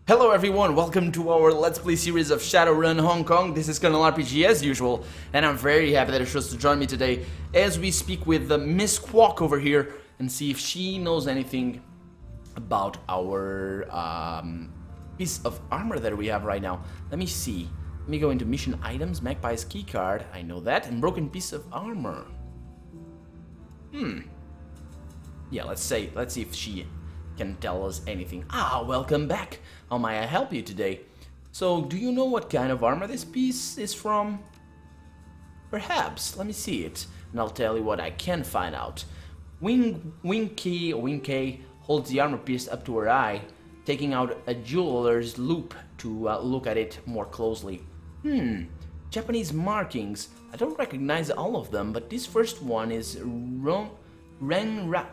Hello everyone, welcome to our Let's Play series of Shadowrun Hong Kong. This is Colonel RPG as usual, and I'm very happy that you chose to join me today as we speak with Miss Kwok over here and see if she knows anything about our piece of armor that we have right now. Let me see. Let me go into mission items, Magpie's keycard, I know that, and broken piece of armor. Yeah, let's see if she can tell us anything. Welcome back. How may I help you today? So, do you know what kind of armor this piece is from? Perhaps. Let me see it, and I'll tell you what I can find out. Wing K holds the armor piece up to her eye, taking out a jeweler's loupe to look at it more closely. Japanese markings. I don't recognize all of them, but this first one is Renraku,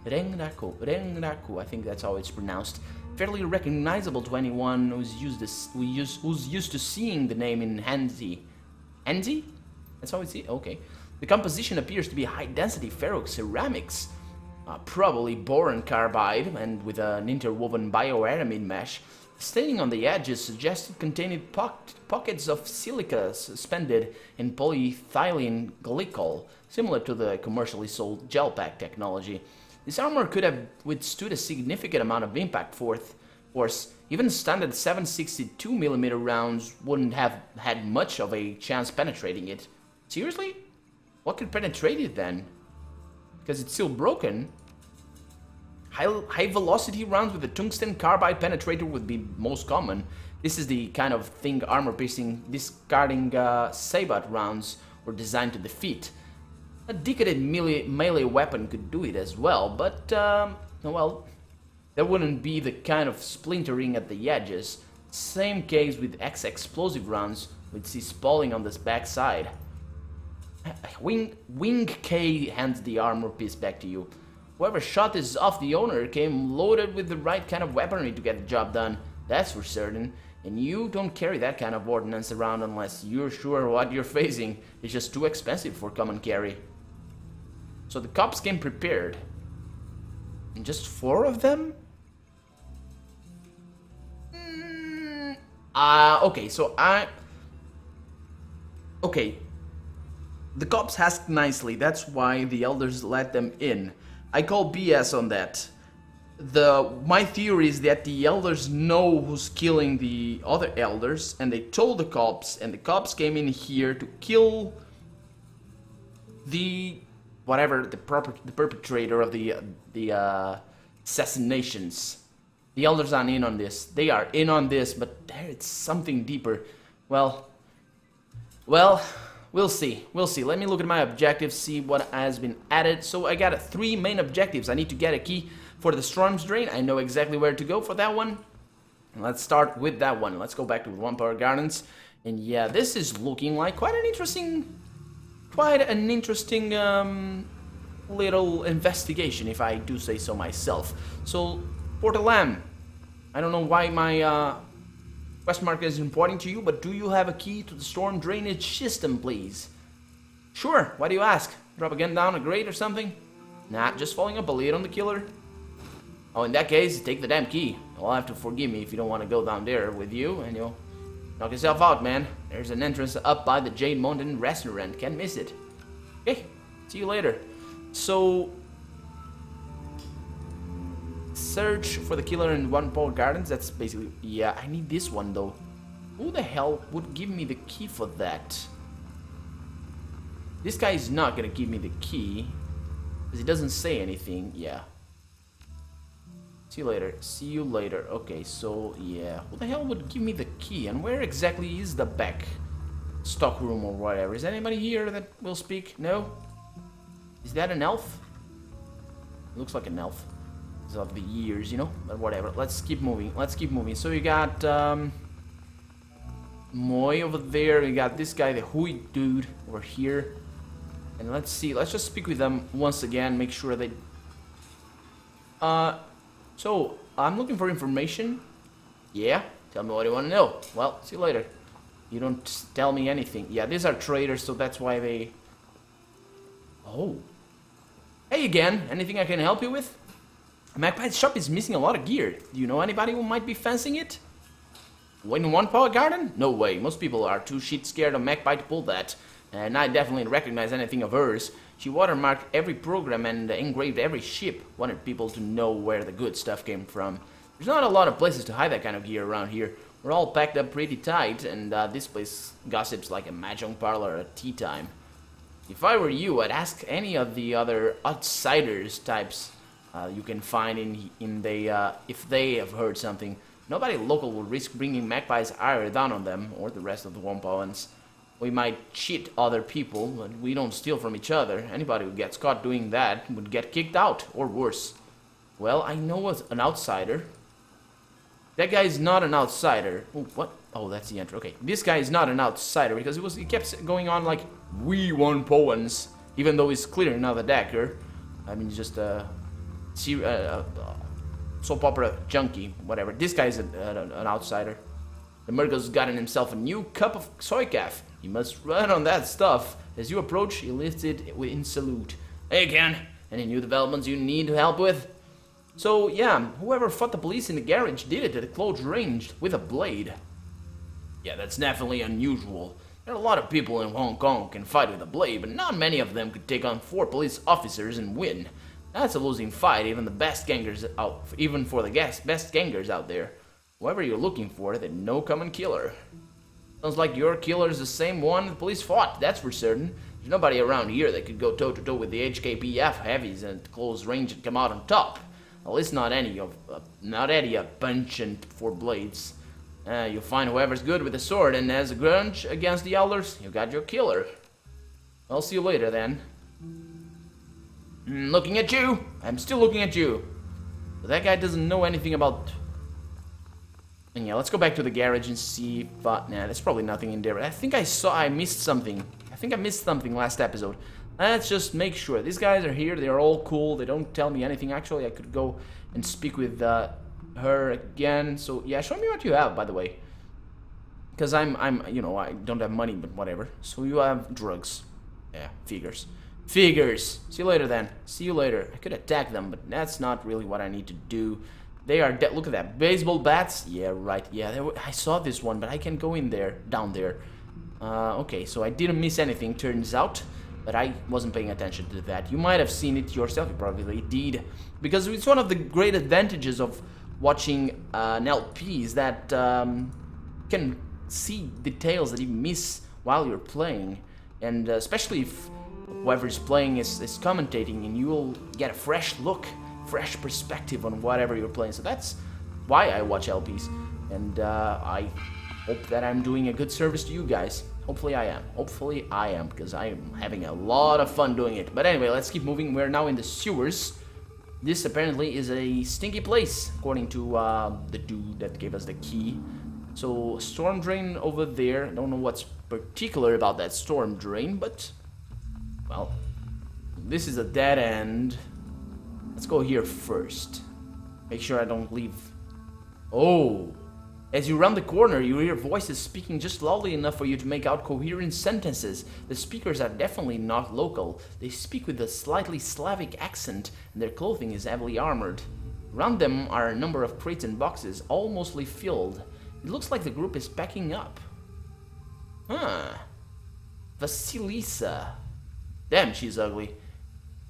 I think that's how it's pronounced. Fairly recognizable to anyone who's used to seeing the name in Hanzi. Hanzi? That's how it's okay. The composition appears to be high-density ferroceramics, probably boron carbide, and with an interwoven bioaramid mesh. Staining on the edges suggests it contained pockets of silica suspended in polyethylene glycol, similar to the commercially sold gel pack technology. This armor could have withstood a significant amount of impact force. Even standard 7.62mm rounds wouldn't have had much of a chance penetrating it. Seriously? What could penetrate it then? Because it's still broken. High velocity rounds with a tungsten carbide penetrator would be most common. This is the kind of thing armor-piercing, discarding Sabat rounds were designed to defeat. A decadent melee weapon could do it as well, but, well, there wouldn't be the kind of splintering at the edges. Same case with explosive rounds, we'd see spalling on this backside. Wing K hands the armor piece back to you. Whoever shot this off the owner came loaded with the right kind of weaponry to get the job done, that's for certain. And you don't carry that kind of ordnance around unless you're sure what you're facing is just too expensive for common carry. So the cops came prepared. And just 4 of them? Okay, so okay. The cops asked nicely, that's why the elders let them in. I call BS on that. My theory is that the elders know who's killing the other elders, and they told the cops, and the cops came in here to kill the perpetrator of the assassinations. The elders aren't in on this. They are in on this, but there it's something deeper. Well, we'll see. Let me look at my objectives, see what has been added. So I got 3 main objectives. I need to get a key for the Storm's Drain. I know exactly where to go for that one. Let's start with that one. Let's go back to One Power Gardens. And yeah, this is looking like quite an interesting little investigation, if I do say so myself. So, Port Lam, I don't know why my quest marker isn't pointing to you, but do you have a key to the storm drainage system, please? Sure, why do you ask? Drop a gun down a grate or something? Nah, just following up a lead on the killer. Oh, in that case, take the damn key. You'll have to forgive me if you don't want to go down there with you, and you'll knock yourself out, man. There's an entrance up by the Jade Mountain restaurant. Can't miss it. Okay, see you later. So, search for the killer in One Power Gardens. That's basically, yeah, I need this one though. Who the hell would give me the key for that? This guy is not gonna give me the key because he doesn't say anything. Yeah. See you later. See you later. Okay, so yeah, who the hell would give me the key, and where exactly is the back stock room or whatever? Is anybody here that will speak? No? Is that an elf? Looks like an elf. It's of the years, you know? But whatever. Let's keep moving. So you got Moy over there. You got this guy, the Hui dude, over here. And let's see. Let's just speak with them once again. Make sure they... So, I'm looking for information. Yeah? Tell me what you want to know. Well, see you later. You don't tell me anything. Yeah, these are traders, so that's why they... Oh. Hey again, anything I can help you with? Magpie's shop is missing a lot of gear. Do you know anybody who might be fancying it? In one paw garden? No way. Most people are too shit scared of Magpie to pull that. And I definitely recognize anything of hers. She watermarked every program and engraved every ship. Wanted people to know where the good stuff came from. There's not a lot of places to hide that kind of gear around here. We're all packed up pretty tight, and this place gossips like a mahjong parlor at tea time. If I were you, I'd ask any of the other outsiders types you can find if they have heard something. Nobody local will risk bringing Magpie's ire down on them, or the rest of the Wompawans. We might cheat other people, but we don't steal from each other. Anybody who gets caught doing that would get kicked out, or worse. Well, I know an outsider. That guy is not an outsider. Oh, what? Oh, that's the entry. Okay, this guy is not an outsider because he kept going on like, we won Powans, even though he's clearly not a Decker. I mean, just a soap opera junkie, whatever. This guy's an outsider. The Murgo's gotten himself a new cup of soy calf. He must run on that stuff. As you approach, he lifts it in salute. Hey, Ken, any new developments you need help with? So, yeah, whoever fought the police in the garage did it at close range with a blade. Yeah, that's definitely unusual. There are a lot of people in Hong Kong who can fight with a blade, but not many of them could take on 4 police officers and win. That's a losing fight, even for the best gangers out there. Whoever you're looking for, they're no common killer. Sounds like your killer is the same one the police fought, that's for certain. There's nobody around here that could go toe-to-toe with the HKPF heavies at close range and come out on top. At least not any a bunch and 4 blades. You'll find whoever's good with a sword, and as a grudge against the elders, you got your killer. I'll see you later then. Looking at you! I'm still looking at you. But that guy doesn't know anything about... And yeah, let's go back to the garage and see if... nah, there's probably nothing in there. I think I missed something. I think I missed something last episode. Let's just make sure. These guys are here. They're all cool. They don't tell me anything. Actually, I could go and speak with her again. So, yeah, show me what you have, by the way. Because you know, I don't have money, but whatever. So you have drugs. Yeah, figures. Figures! See you later, then. See you later. I could attack them, but that's not really what I need to do. They are dead. Look at that. Baseball bats? Yeah, right. Yeah, I saw this one, but I can go in there. Down there. Okay, so I didn't miss anything, turns out. But I wasn't paying attention to that. You might have seen it yourself. You probably did. Because it's one of the great advantages of watching an LP is that can see details that you miss while you're playing. And especially if whoever's playing is commentating, and you will get a fresh look, fresh perspective on whatever you're playing. So that's why I watch LPs. And I hope that I'm doing a good service to you guys. Hopefully I am. Hopefully I am, because I am having a lot of fun doing it. But anyway, let's keep moving. We're now in the sewers. This apparently is a stinky place, according to the dude that gave us the key. So, storm drain over there. I don't know what's particular about that storm drain, but... well, this is a dead end. Let's go here first. Make sure I don't leave... oh! As you round the corner, you hear voices speaking just loudly enough for you to make out coherent sentences. The speakers are definitely not local. They speak with a slightly Slavic accent, and their clothing is heavily armored. Around them are a number of crates and boxes, all mostly filled. It looks like the group is packing up. Huh. Vasilisa. Damn, she's ugly.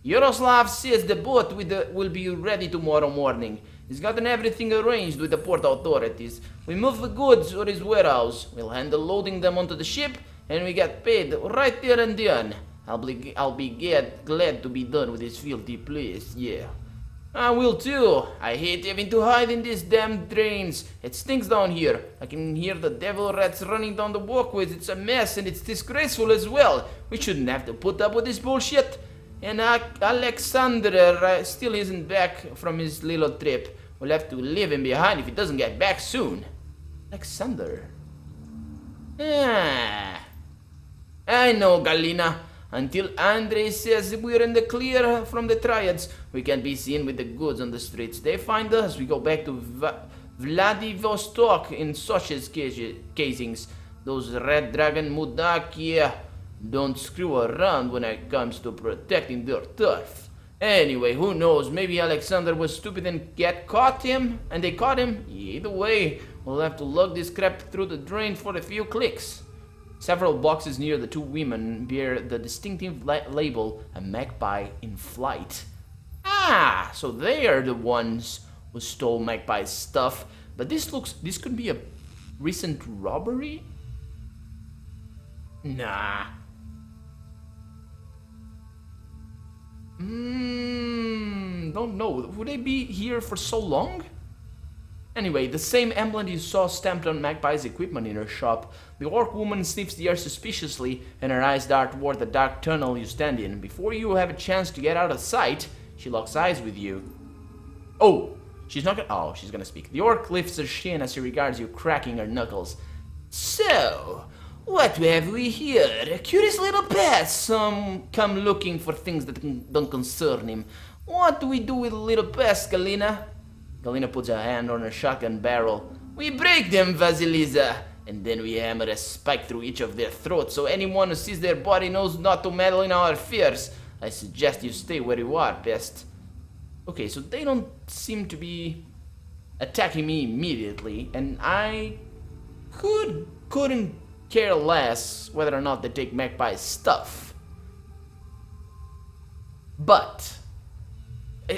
Yaroslav says the boat will be ready tomorrow morning. He's gotten everything arranged with the port authorities. We move the goods to his warehouse. We'll handle loading them onto the ship, and we get paid right there and then. I'll be glad to be done with this filthy place, yeah. I will too. I hate having to hide in these damn drains. It stinks down here. I can hear the devil rats running down the walkways. It's a mess, and it's disgraceful as well. We shouldn't have to put up with this bullshit. And Alexander still isn't back from his little trip. We'll have to leave him behind if he doesn't get back soon. Alexander. I know, Galina. Until Andrei says we're in the clear from the triads, we can't be seen with the goods on the streets. They find us, we go back to Vladivostok in Soch's casings. Those red dragon Mudak, yeah, don't screw around when it comes to protecting their turf. Anyway, who knows? Maybe Alexander was stupid and they caught him. Either way, we'll have to lug this crap through the drain for a few clicks. Several boxes near the two women bear the distinctive label, a magpie in flight. Ah, so they are the ones who stole Magpie's stuff. But this could be a recent robbery? Nah. Don't know. Would they be here for so long? Anyway, the same emblem you saw stamped on Magpie's equipment in her shop. The orc woman sniffs the air suspiciously, and her eyes dart toward the dark tunnel you stand in. Before you have a chance to get out of sight, she locks eyes with you. Oh, she's gonna speak. The orc lifts her chin as she regards you, cracking her knuckles. So, what have we here? A curious little pest. Some come looking for things that don't concern him. What do we do with a little pest, Galina? Galina puts a hand on her shotgun barrel. We break them, Vasilisa, and then we hammer a spike through each of their throats so anyone who sees their body knows not to meddle in our affairs. I suggest you stay where you are, pest. Okay, so they don't seem to be attacking me immediately, and I couldn't care less whether or not they take Magpie's stuff. But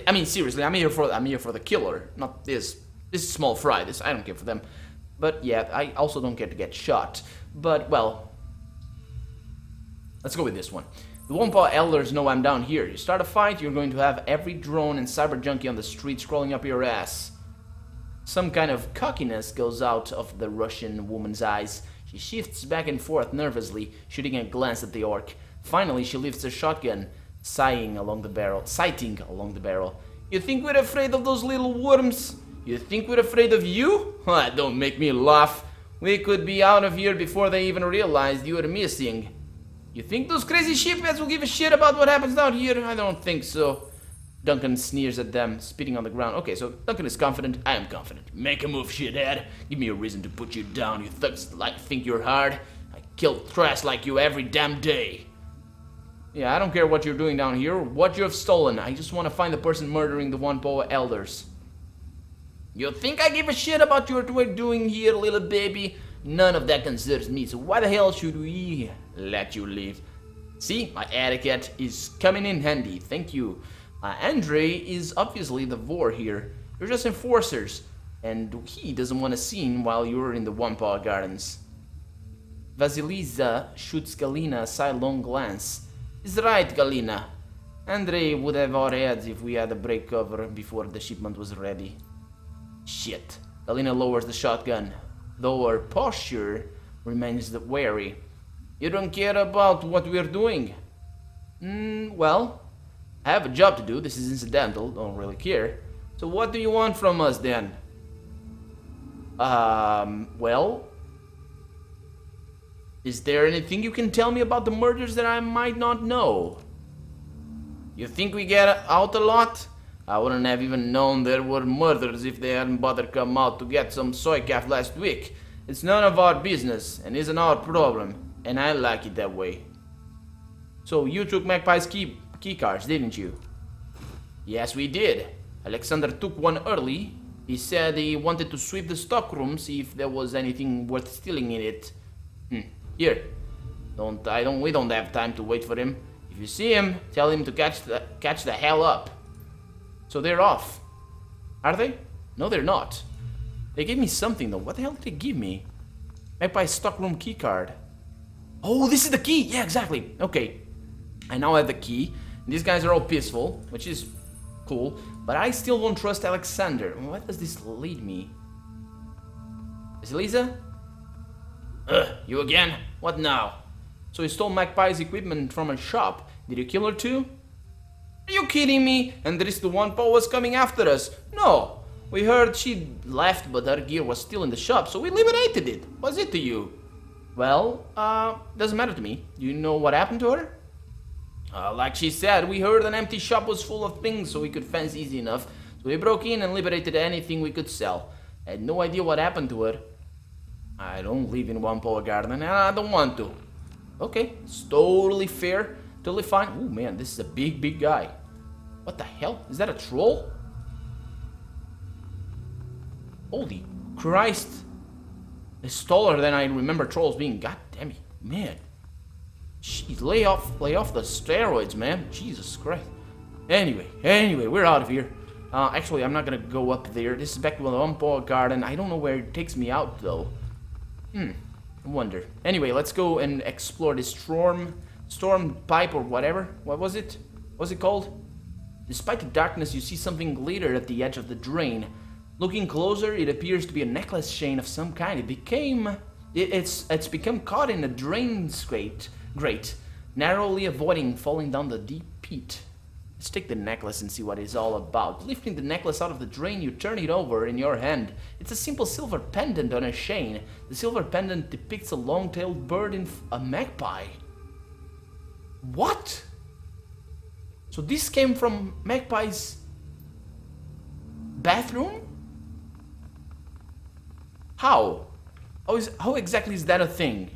I mean, seriously, I'm here for the killer, not this small fry. I don't care for them. But yeah, I also don't care to get shot. But well, let's go with this one. The Wompa elders know I'm down here. You start a fight, you're going to have every drone and cyber junkie on the street scrolling up your ass. Some kind of cockiness goes out of the Russian woman's eyes. She shifts back and forth nervously, shooting a glance at the orc. Finally, she lifts her shotgun, sighting along the barrel. You think we're afraid of those little worms? You think we're afraid of you? Don't make me laugh. We could be out of here before they even realized you were missing. You think those crazy shipheads will give a shit about what happens down here? I don't think so. Duncan sneers at them, spitting on the ground. Okay, so Duncan is confident. I am confident. Make a move, shithead. Give me a reason to put you down. You thugs think you're hard. I kill trash like you every damn day. Yeah, I don't care what you're doing down here or what you have stolen. I just want to find the person murdering the Wompa elders. You think I give a shit about what we're doing here, little baby? None of that concerns me, so why the hell should we let you leave? See, my etiquette is coming in handy, thank you. Andre is obviously the vor here. You're just enforcers, and he doesn't want a scene while you're in the Wompa Gardens. Vasilisa shoots Galina a sidelong glance. He's right, Galina. Andre would have our heads if we had a break cover before the shipment was ready. Shit. Galina lowers the shotgun, though her posture remains wary. You don't care about what we're doing? Well, I have a job to do. This is incidental. Don't really care. So what do you want from us then? Well, is there anything you can tell me about the murders that I might not know? You think we get out a lot? I wouldn't have even known there were murders if they hadn't bothered come out to get some soy calf last week. It's none of our business and isn't our problem, and I like it that way. So you took Magpie's key cards, didn't you? Yes, we did. Alexander took one early. He said he wanted to sweep the stockroom, see if there was anything worth stealing in it. Here. We don't have time to wait for him. If you see him, tell him to catch the hell up. So they're off. Are they? No, they're not. They gave me something though. What the hell did they give me? Magpie's stockroom key card. Oh, this is the key. Yeah, exactly. Okay. I now have the key. These guys are all peaceful, which is cool. But I still don't trust Alexander. What does this lead me? Is it Lisa? You again? What now? So you stole Magpie's equipment from a shop. Did you kill her too? Are you kidding me? And this the Wompa was coming after us? No. We heard she left, but her gear was still in the shop, so we liberated it. What's it to you? Well, doesn't matter to me. Do you know what happened to her? Like she said, we heard an empty shop was full of things, so we could fence easy enough. So we broke in and liberated anything we could sell. I had no idea what happened to her. I don't live in Wompa Garden, and I don't want to. Okay, it's totally fair, totally fine. Oh man, this is a big guy. What the hell? Is that a troll? Holy Christ. It's taller than I remember trolls being. God damn it, man. Jeez, lay off the steroids, man. Jesus Christ. Anyway, we're out of here. Actually, I'm not gonna go up there. This is back to the Umpire Garden. I don't know where it takes me out, though. I wonder. Anyway, let's go and explore this storm pipe or whatever. What was it? What's it called? Despite the darkness, you see something glitter at the edge of the drain. Looking closer, it appears to be a necklace chain of some kind. It's become caught in a drain grate, narrowly avoiding falling down the deep pit. Let's take the necklace and see what it's all about. Lifting the necklace out of the drain, you turn it over in your hand. It's a simple silver pendant on a chain. The silver pendant depicts a long-tailed bird in a magpie. What? So this came from Magpie's bathroom? How? How exactly is that a thing?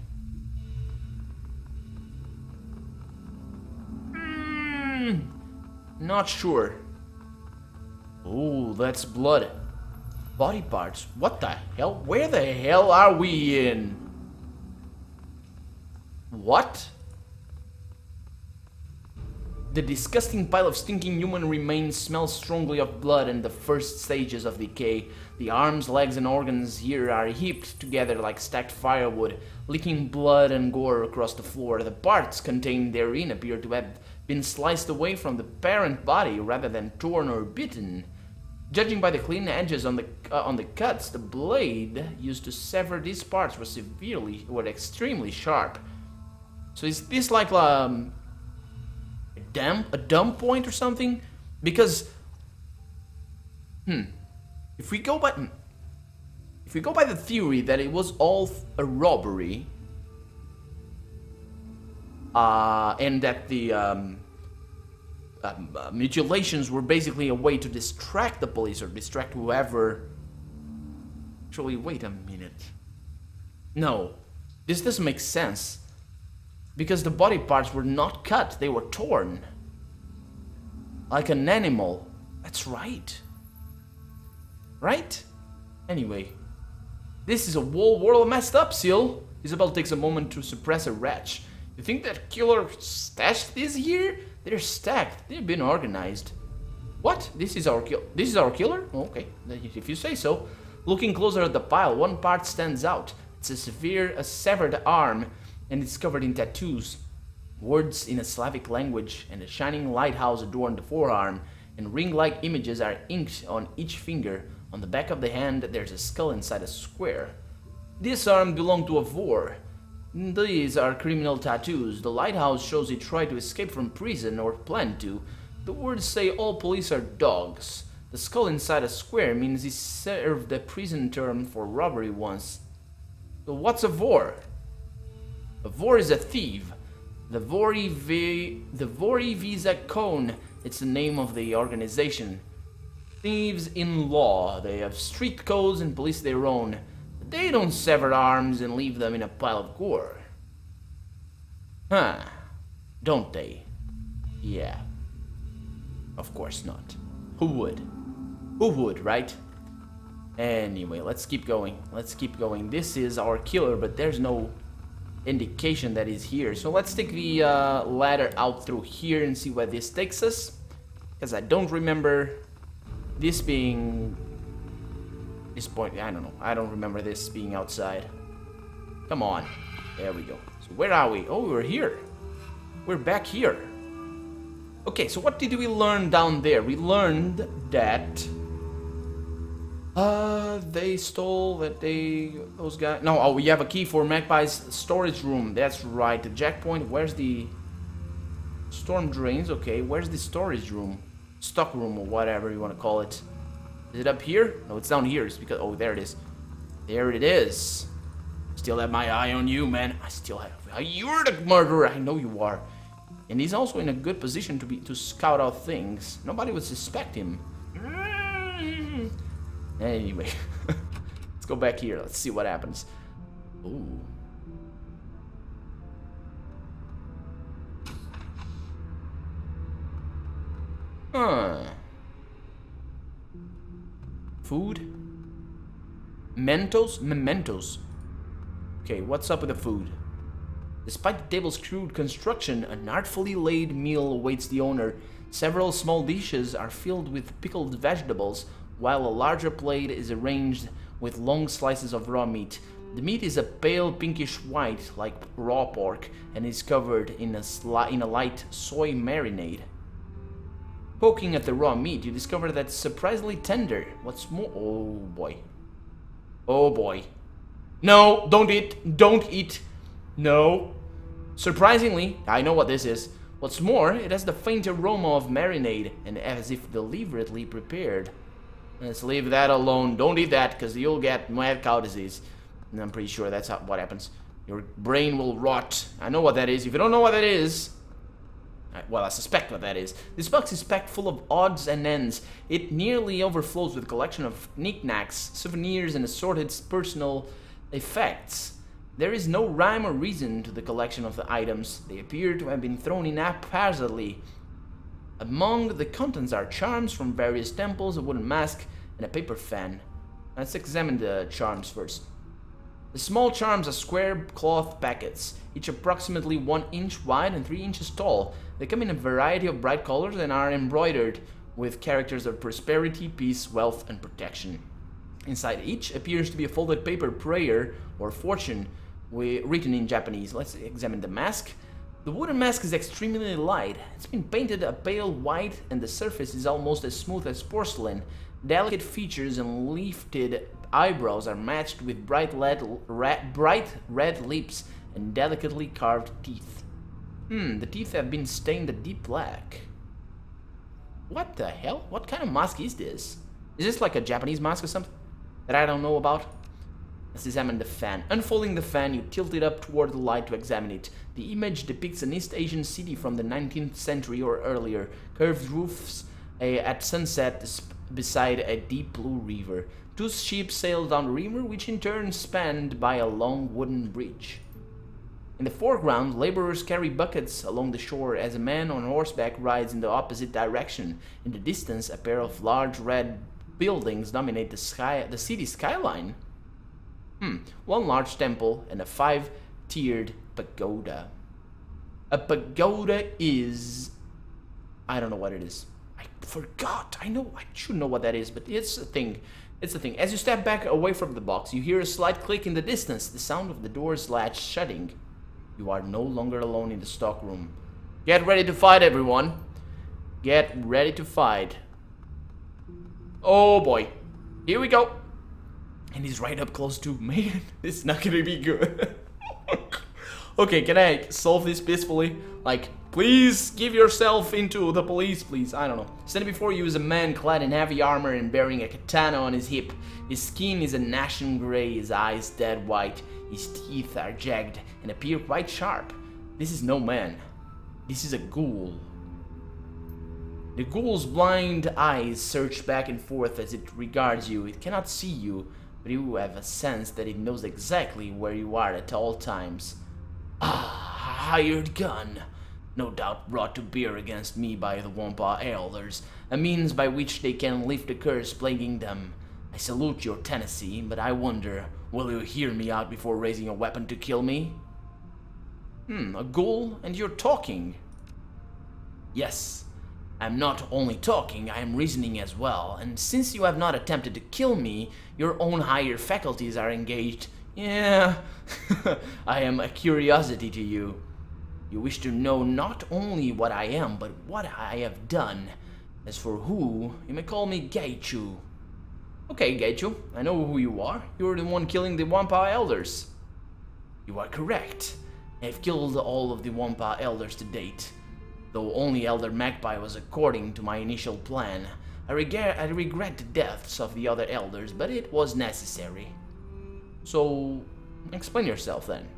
Not sure. Oh, that's blood. Body parts. What the hell? Where the hell are we in? What? The disgusting pile of stinking human remains smells strongly of blood and the first stages of decay. The arms, legs, and organs here are heaped together like stacked firewood, leaking blood and gore across the floor. The parts contained therein appear to have been sliced away from the parent body rather than torn or bitten. Judging by the clean edges on the cuts, the blade used to sever these parts were extremely sharp. So is this like a dump point or something? Because if we go by the theory that it was all a robbery, and that the mutilations were basically a way to distract the police or distract whoever. Actually, wait a minute. No, this doesn't make sense. Because the body parts were not cut, they were torn. Like an animal. That's right. Right? Anyway. This is a whole world messed up, Seal. Isabel takes a moment to suppress a retch. You think that killer stashed this here? They're stacked. They've been organized. What? This is our killer? Okay, if you say so. Looking closer at the pile, one part stands out. It's a severed arm, and it's covered in tattoos. Words in a Slavic language, and a shining lighthouse adorn the forearm, and ring-like images are inked on each finger. On the back of the hand, there's a skull inside a square. This arm belonged to a Vor. These are criminal tattoos. The lighthouse shows he tried to escape from prison or planned to. The words say all police are dogs. The skull inside a square means he served a prison term for robbery once. So what's a Vor? A Vor is a thief. The Vori Visa Cone. It's the name of the organization. Thieves in law. They have street codes and police their own. But they don't sever arms and leave them in a pile of gore. Huh. Don't they? Yeah. Of course not. Who would? Who would, right? Anyway, let's keep going. Let's keep going. This is our killer, but there's no indication that he's here. So let's take the ladder out through here and see where this takes us. Because I don't remember this being... this point, I don't know. I don't remember this being outside. Come on. There we go. So where are we? Oh, we're here. We're back here. Okay, so what did we learn down there? We learned that... they stole that those guys. No, oh, we have a key for Magpie's storage room. That's right. The jackpoint. Where's the storm drains? Okay, where's the storage room? Stock room or whatever you want to call it. Is it up here? No, it's down here. It's because oh, there it is. There it is. Still have my eye on you, man. I still have. You're the murderer. I know you are. And he's also in a good position to scout out things. Nobody would suspect him. Anyway, let's go back here. Let's see what happens. Ooh. Huh. Food? Mementos. Okay, what's up with the food? Despite the table's crude construction, an artfully laid meal awaits the owner. Several small dishes are filled with pickled vegetables, while a larger plate is arranged with long slices of raw meat. The meat is a pale pinkish white, like raw pork, and is covered in a light soy marinade. Poking at the raw meat, you discover that it's surprisingly tender. What's more... Oh boy. Oh boy. No, don't eat. Don't eat. No. Surprisingly, I know what this is. What's more, it has the faint aroma of marinade, and as if deliberately prepared. Let's leave that alone. Don't eat that, because you'll get mad cow disease. And I'm pretty sure that's what happens. Your brain will rot. I know what that is. If you don't know what that is... Well, I suspect what that is. This box is packed full of odds and ends. It nearly overflows with a collection of knickknacks, souvenirs, and assorted personal effects. There is no rhyme or reason to the collection of the items. They appear to have been thrown in haphazardly. Among the contents are charms from various temples, a wooden mask, and a paper fan. Let's examine the charms first. The small charms are square cloth packets, each approximately 1 inch wide and 3 inches tall. They come in a variety of bright colors and are embroidered with characters of prosperity, peace, wealth, and protection. Inside each appears to be a folded paper prayer or fortune written in Japanese. Let's examine the mask. The wooden mask is extremely light. It's been painted a pale white and the surface is almost as smooth as porcelain. Delicate features and lifted eyebrows are matched with bright red lips and delicately carved teeth. The teeth have been stained a deep black. What the hell? What kind of mask is this? Is this like a Japanese mask or something that I don't know about? Let's examine the fan. Unfolding the fan, you tilt it up toward the light to examine it. The image depicts an East Asian city from the 19th century or earlier. Curved roofs at sunset beside a deep blue river. 2 ships sail down the river, which in turn spanned by a long wooden bridge. In the foreground, laborers carry buckets along the shore as a man on horseback rides in the opposite direction. In the distance, a pair of large red buildings dominate the city skyline. 1 large temple and a 5-tiered pagoda. A pagoda is... I don't know what it is. I forgot. I should know what that is, but it's a thing. It's a thing. As you step back away from the box, you hear a slight click in the distance, the sound of the door's latch shutting. You are no longer alone in the stockroom. Get ready to fight, everyone. Get ready to fight. Oh boy. Here we go. And he's right up close to me. This is not gonna be good. Okay, can I solve this peacefully? Like, please give yourself into the police, please. I don't know. Standing before you is a man clad in heavy armor and bearing a katana on his hip. His skin is an ashen gray, his eyes dead white. His teeth are jagged and appear quite sharp. This is no man. This is a ghoul. The ghoul's blind eyes search back and forth as it regards you. It cannot see you, but you have a sense that it knows exactly where you are at all times. Ah, hired gun. No doubt brought to bear against me by the Wampa elders, a means by which they can lift the curse plaguing them. I salute your Tennessee, but I wonder, will you hear me out before raising a weapon to kill me? A ghoul, and you're talking. Yes, I'm not only talking, I am reasoning as well, and since you have not attempted to kill me, your own higher faculties are engaged. Yeah, I am a curiosity to you. You wish to know not only what I am, but what I have done. As for who, you may call me Geichu. Okay, Geichu, I know who you are. You're the one killing the Wampa elders. You are correct. I have killed all of the Wampa elders to date. Though only Elder Magpie was according to my initial plan. I regret the deaths of the other elders, but it was necessary. So, explain yourself then.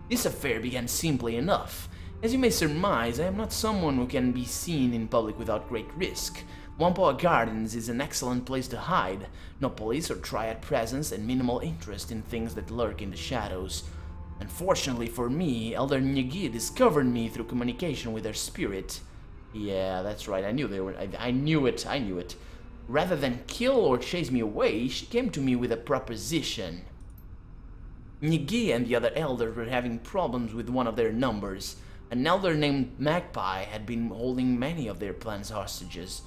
This affair began simply enough. As you may surmise, I am not someone who can be seen in public without great risk. Wampa Gardens is an excellent place to hide. No police or triad presence and minimal interest in things that lurk in the shadows. Unfortunately for me, Elder Nyagi discovered me through communication with her spirit. Yeah, that's right. I knew they were. I knew it. I knew it. Rather than kill or chase me away, she came to me with a proposition. Nigi and the other elders were having problems with one of their numbers. An elder named Magpie had been holding many of their plans hostage,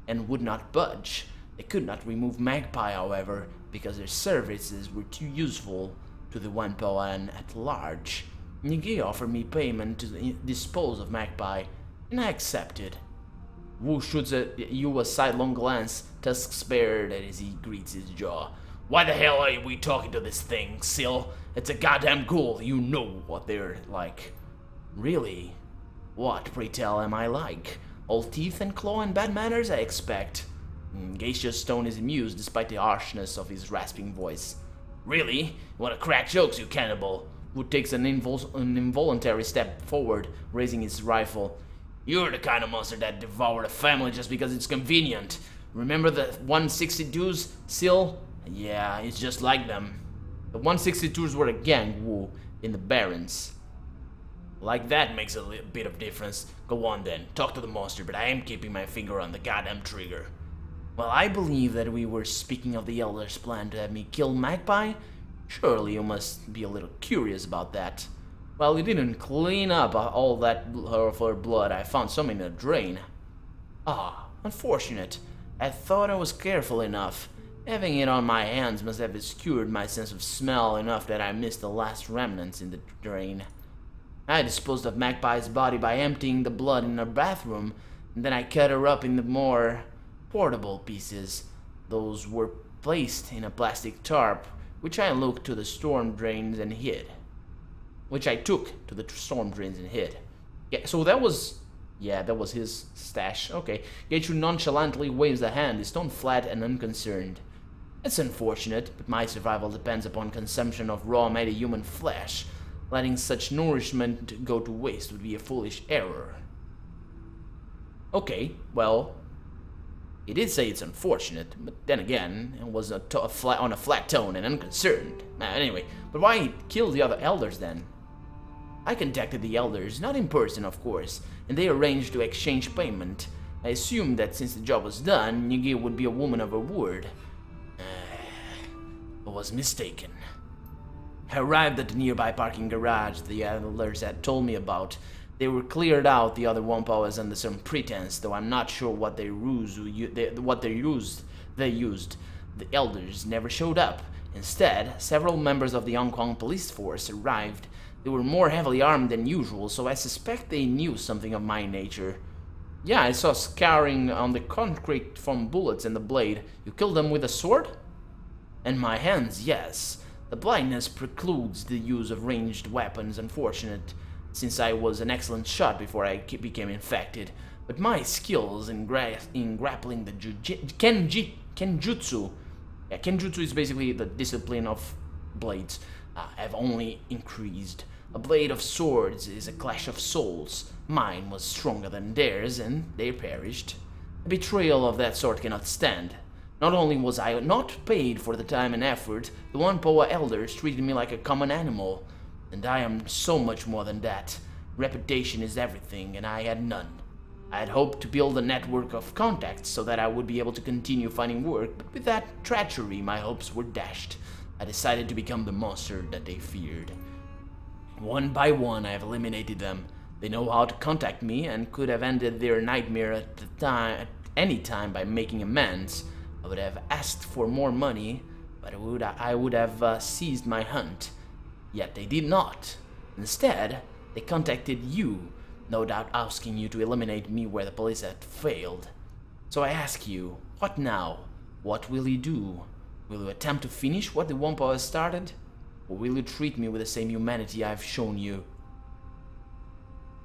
and would not budge. They could not remove Magpie, however, because their services were too useful to the Wanpoan at large. Nigi offered me payment to dispose of Magpie, and I accepted. Wu shoots at you a sidelong glance, tusks bared as he greets his jaw. Why the hell are we talking to this thing, Sil? It's a goddamn ghoul. You know what they're like. Really? What, pray tell, am I like? All teeth and claw and bad manners, I expect. Geisha's tone is amused despite the harshness of his rasping voice. Really? You want to crack jokes, you cannibal? Wu takes an involuntary step forward, raising his rifle. You're the kind of monster that devoured a family just because it's convenient. Remember the 162s, Sil? Yeah, it's just like them. The 162s were a gang, Wu, in the Barrens. Like that makes a bit of difference. Go on then, talk to the monster, but I am keeping my finger on the goddamn trigger. Well, I believe that we were speaking of the Elder's plan to have me kill Magpie. Surely you must be a little curious about that. Well, you didn't clean up all that of her blood. I found some in a drain. Ah, unfortunate. I thought I was careful enough. Having it on my hands must have obscured my sense of smell enough that I missed the last remnants in the drain. I disposed of Magpie's body by emptying the blood in her bathroom, and then I cut her up into more portable pieces. Those were placed in a plastic tarp, which I took to the storm drains and hid. Yeah, so that was... Yeah, that was his stash. Okay. Geichu nonchalantly waves a hand, his tone flat and unconcerned. It's unfortunate, but my survival depends upon consumption of raw metahuman flesh. Letting such nourishment go to waste would be a foolish error. Okay, well, he did say it's unfortunate, but then again, it was on a flat tone and unconcerned. Anyway, but why kill the other elders then? I contacted the elders, not in person of course, and they arranged to exchange payment. I assumed that since the job was done, Nigi would be a woman of her word. I was mistaken. I arrived at the nearby parking garage the elders had told me about. They were cleared out the other Wampas under some pretense, though I'm not sure what they used. The elders never showed up. Instead, several members of the Hong Kong police force arrived. They were more heavily armed than usual, so I suspect they knew something of my nature. Yeah, I saw scarring on the concrete from bullets and the blade. You killed them with a sword? And my hands, yes. The blindness precludes the use of ranged weapons, unfortunate, since I was an excellent shot before I became infected. But my skills in grappling the Kenjutsu, yeah, Kenjutsu is basically the discipline of blades, have only increased. A blade of swords is a clash of souls. Mine was stronger than theirs, and they perished. A betrayal of that sort cannot stand. Not only was I not paid for the time and effort, the Wanpoa elders treated me like a common animal. And I am so much more than that. Reputation is everything, and I had none. I had hoped to build a network of contacts so that I would be able to continue finding work, but with that treachery my hopes were dashed. I decided to become the monster that they feared. One by one I have eliminated them. They know how to contact me and could have ended their nightmare at any time by making amends. I would have asked for more money, but I would have seized my hunt. Yet they did not. Instead, they contacted you, no doubt asking you to eliminate me where the police had failed. So I ask you, what now? What will you do? Will you attempt to finish what the Wampa has started? Or will you treat me with the same humanity I've shown you?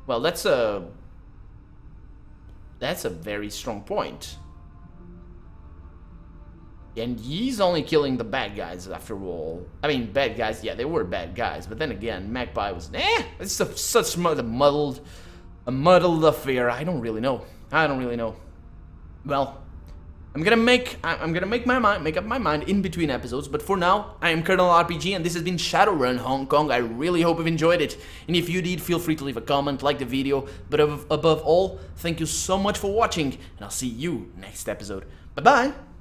Well, that's a very strong point. And he's only killing the bad guys after all. I mean, bad guys, yeah, they were bad guys. But then again, Magpie was, it's such a muddled affair. I don't really know. Well, I'm gonna make up my mind in between episodes, but for now, I am Colonel RPG, and this has been Shadowrun Hong Kong. I really hope you've enjoyed it, and if you did, feel free to leave a comment, like the video, but above all, thank you so much for watching, and I'll see you next episode. Bye-bye!